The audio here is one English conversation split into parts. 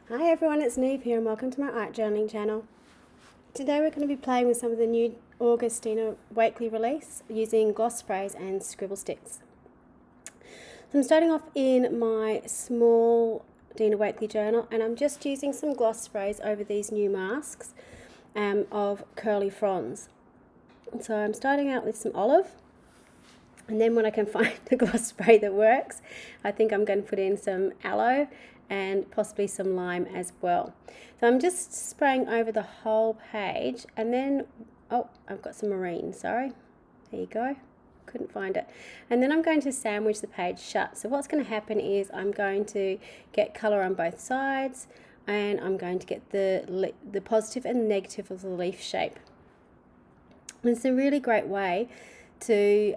Hi everyone, it's Niamh here and welcome to my art journaling channel. Today we're going to be playing with some of the new August Dina Wakley release using gloss sprays and scribble sticks. So I'm starting off in my small Dina Wakley journal and I'm just using some gloss sprays over these new masks of curly fronds. So I'm starting out with some olive, and then when I can find the gloss spray that works, I think I'm going to put in some aloe and possibly some lime as well. So I'm just spraying over the whole page, and then, oh, I've got some marine, sorry. There you go, couldn't find it. And then I'm going to sandwich the page shut. So what's going to happen is I'm going to get colour on both sides, and I'm going to get the positive and negative of the leaf shape. And it's a really great way to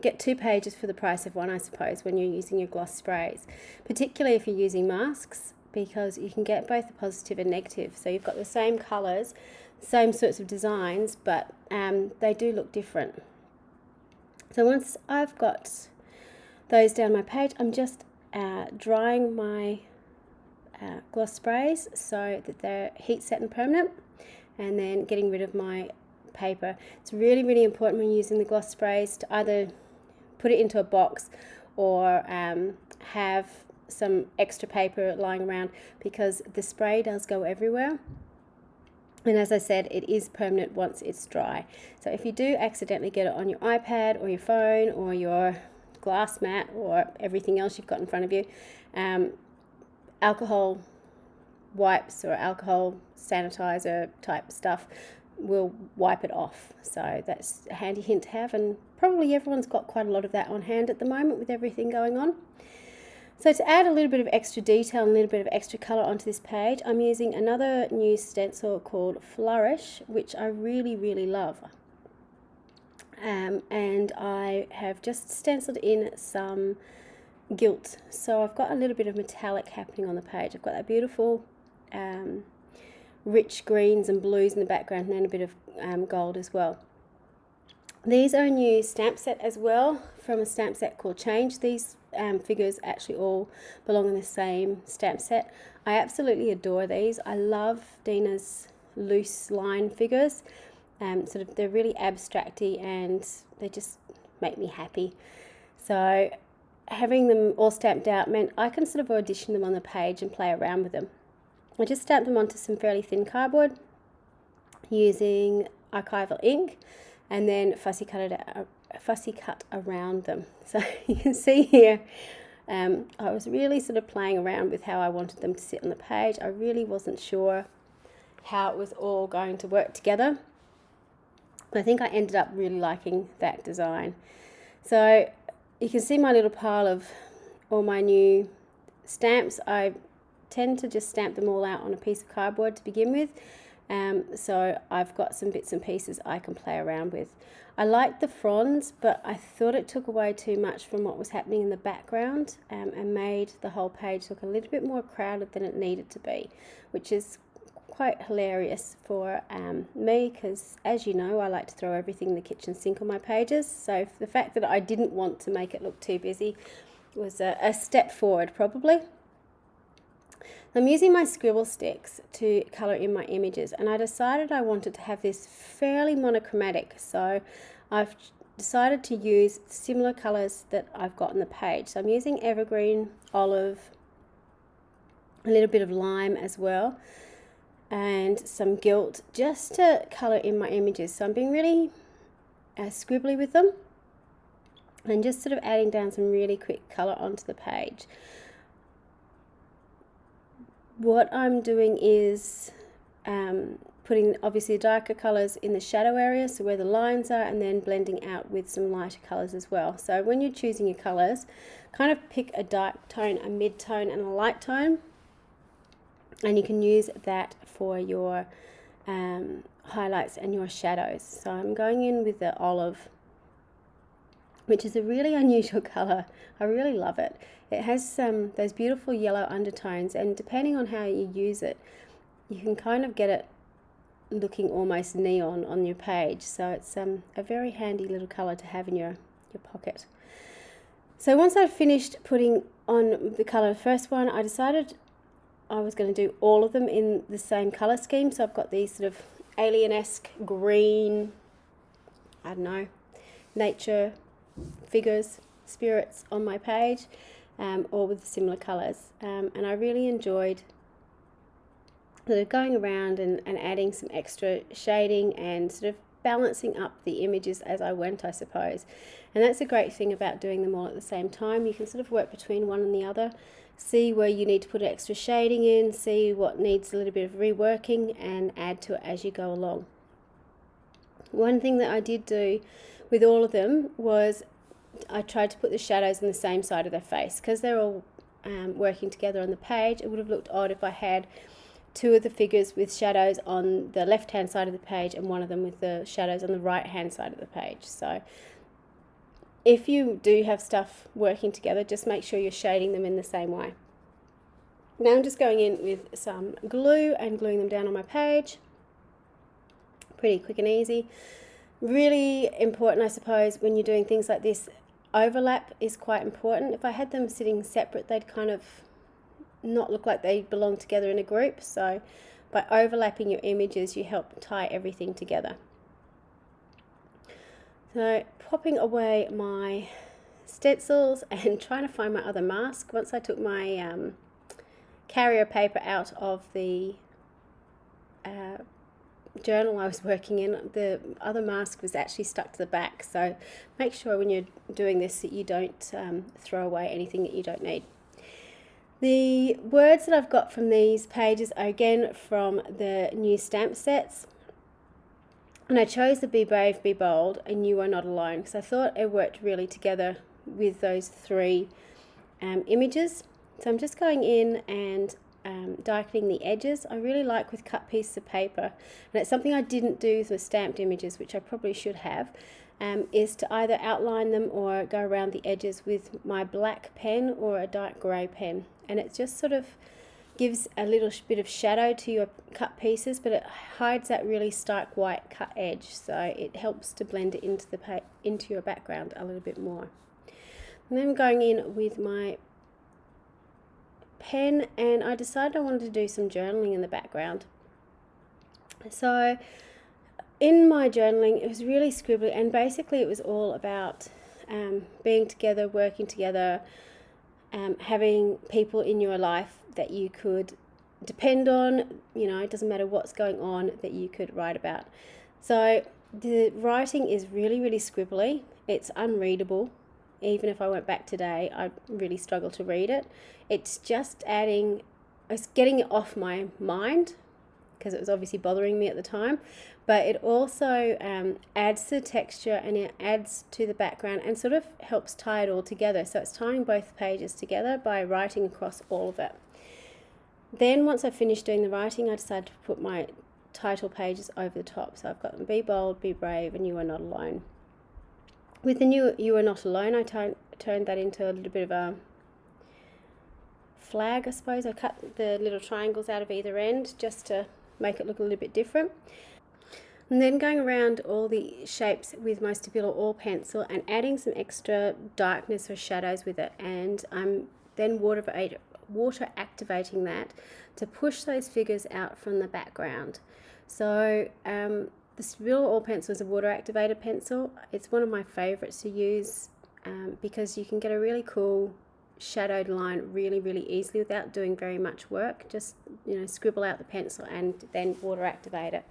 get two pages for the price of one, I suppose, when you're using your gloss sprays, particularly if you're using masks, because you can get both the positive and negative. So you've got the same colours, same sorts of designs, but they do look different. So once I've got those down my page, I'm just drying my gloss sprays so that they're heat set and permanent, and then getting rid of my paper. It's really, really important when using the gloss sprays to either put it into a box or have some extra paper lying around, because the spray does go everywhere, and as I said, it is permanent once it's dry. So if you do accidentally get it on your iPad or your phone or your glass mat or everything else you've got in front of you, alcohol wipes or alcohol sanitizer type stuff will wipe it off. So that's a handy hint to have, and probably everyone's got quite a lot of that on hand at the moment with everything going on. So to add a little bit of extra detail and a little bit of extra colour onto this page, I'm using another new stencil called Flourish, which I really, really love. And I have just stenciled in some gilt. So I've got a little bit of metallic happening on the page. I've got that beautiful rich greens and blues in the background, and then a bit of gold as well. These are a new stamp set as well from a stamp set called Change. These figures actually all belong in the same stamp set. I absolutely adore these. I love Dina's loose line figures. They're really abstracty and they just make me happy. So having them all stamped out meant I can sort of audition them on the page and play around with them. I just stamped them onto some fairly thin cardboard using archival ink, and then fussy cut around them. So you can see here, I was really sort of playing around with how I wanted them to sit on the page. I really wasn't sure how it was all going to work together. I think I ended up really liking that design. So you can see my little pile of all my new stamps. I tend to just stamp them all out on a piece of cardboard to begin with, so I've got some bits and pieces I can play around with. I like the fronds, but I thought it took away too much from what was happening in the background, and made the whole page look a little bit more crowded than it needed to be, which is quite hilarious for me, because as you know, I like to throw everything in the kitchen sink on my pages. So the fact that I didn't want to make it look too busy was a step forward probably. I'm using my scribble sticks to colour in my images, and I decided I wanted to have this fairly monochromatic, so I've decided to use similar colours that I've got on the page. So I'm using evergreen, olive, a little bit of lime as well, and some gilt, just to colour in my images. So I'm being really scribbly with them and just sort of adding down some really quick colour onto the page. What I'm doing is putting obviously darker colours in the shadow area, so where the lines are, and then blending out with some lighter colours as well. So when you're choosing your colours, kind of pick a dark tone, a mid-tone and a light tone, and you can use that for your highlights and your shadows. So I'm going in with the olive, which is a really unusual colour. I really love it. It has those beautiful yellow undertones, and depending on how you use it, you can kind of get it looking almost neon on your page. So it's a very handy little colour to have in your pocket. So once I'd finished putting on the colour, the first one, I decided I was going to do all of them in the same colour scheme. So I've got these sort of alien-esque green, I don't know, nature figures, spirits on my page, all with similar colours. And I really enjoyed sort of going around and adding some extra shading and sort of balancing up the images as I went, I suppose. And that's a great thing about doing them all at the same time. You can sort of work between one and the other, see where you need to put extra shading in, see what needs a little bit of reworking, and add to it as you go along. One thing that I did do with all of them was I tried to put the shadows on the same side of their face, because they're all working together on the page. It would have looked odd if I had two of the figures with shadows on the left hand side of the page and one of them with the shadows on the right hand side of the page. So if you do have stuff working together, just make sure you're shading them in the same way. Now I'm just going in with some glue and gluing them down on my page. Pretty quick and easy. Really important, I suppose, when you're doing things like this, overlap is quite important. If I had them sitting separate, they'd kind of not look like they belong together in a group. So by overlapping your images, you help tie everything together. So popping away my stencils and trying to find my other mask. Once I took my carrier paper out of the journal I was working in, the other mask was actually stuck to the back. So make sure when you're doing this that you don't throw away anything that you don't need. The words that I've got from these pages are again from the new stamp sets. And I chose the Be Brave, Be Bold, and You Are Not Alone, because I thought it worked really together with those three images. So I'm just going in and darkening the edges. I really like with cut pieces of paper, and it's something I didn't do with stamped images, which I probably should have, is to either outline them or go around the edges with my black pen or a dark grey pen. And it just sort of gives a little bit of shadow to your cut pieces, but it hides that really stark white cut edge, so it helps to blend it into your background a little bit more. And then I'm going in with my pen, and I decided I wanted to do some journaling in the background. So in my journaling, it was really scribbly, and basically it was all about being together, working together, having people in your life that you could depend on, you know, it doesn't matter what's going on, that you could write about. So the writing is really, really scribbly. It's unreadable. Even if I went back today, I'd really struggle to read it. It's just it's getting it off my mind, because it was obviously bothering me at the time, but it also adds to the texture, and it adds to the background and sort of helps tie it all together. So it's tying both pages together by writing across all of it. Then once I finished doing the writing, I decided to put my title pages over the top. So I've got Be Bold, Be Brave, and You Are Not Alone. With the new You Are Not Alone, I turned that into a little bit of a flag, I suppose. I cut the little triangles out of either end just to make it look a little bit different. And then going around all the shapes with my Stabilo All pencil and adding some extra darkness or shadows with it. And I'm then water activating that to push those figures out from the background. So the Stabilo All pencil is a water activated pencil. It's one of my favorites to use because you can get a really cool shadowed line really, really easily without doing very much work. Just, you know, scribble out the pencil and then water activate it.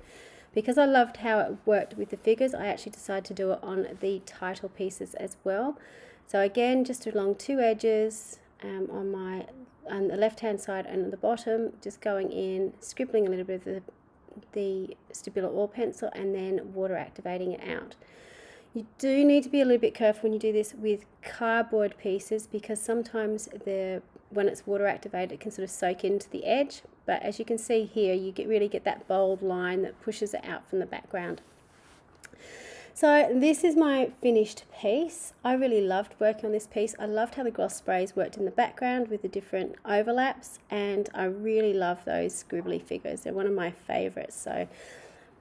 Because I loved how it worked with the figures, I actually decided to do it on the title pieces as well. So again, just along two edges on the left hand side and on the bottom, just going in, scribbling a little bit of the Stabilo All pencil and then water activating it out. You do need to be a little bit careful when you do this with cardboard pieces, because sometimes when it's water activated, it can sort of soak into the edge. But as you can see here, you really get that bold line that pushes it out from the background. So this is my finished piece. I really loved working on this piece. I loved how the gloss sprays worked in the background with the different overlaps, and I really love those scribbly figures. They're one of my favorites. So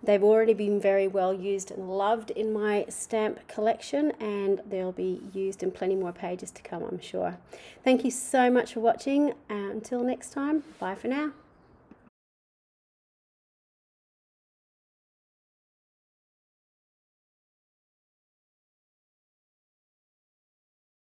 They've already been very well used and loved in my stamp collection, and they'll be used in plenty more pages to come, I'm sure. Thank you so much for watching. Until next time, bye for now.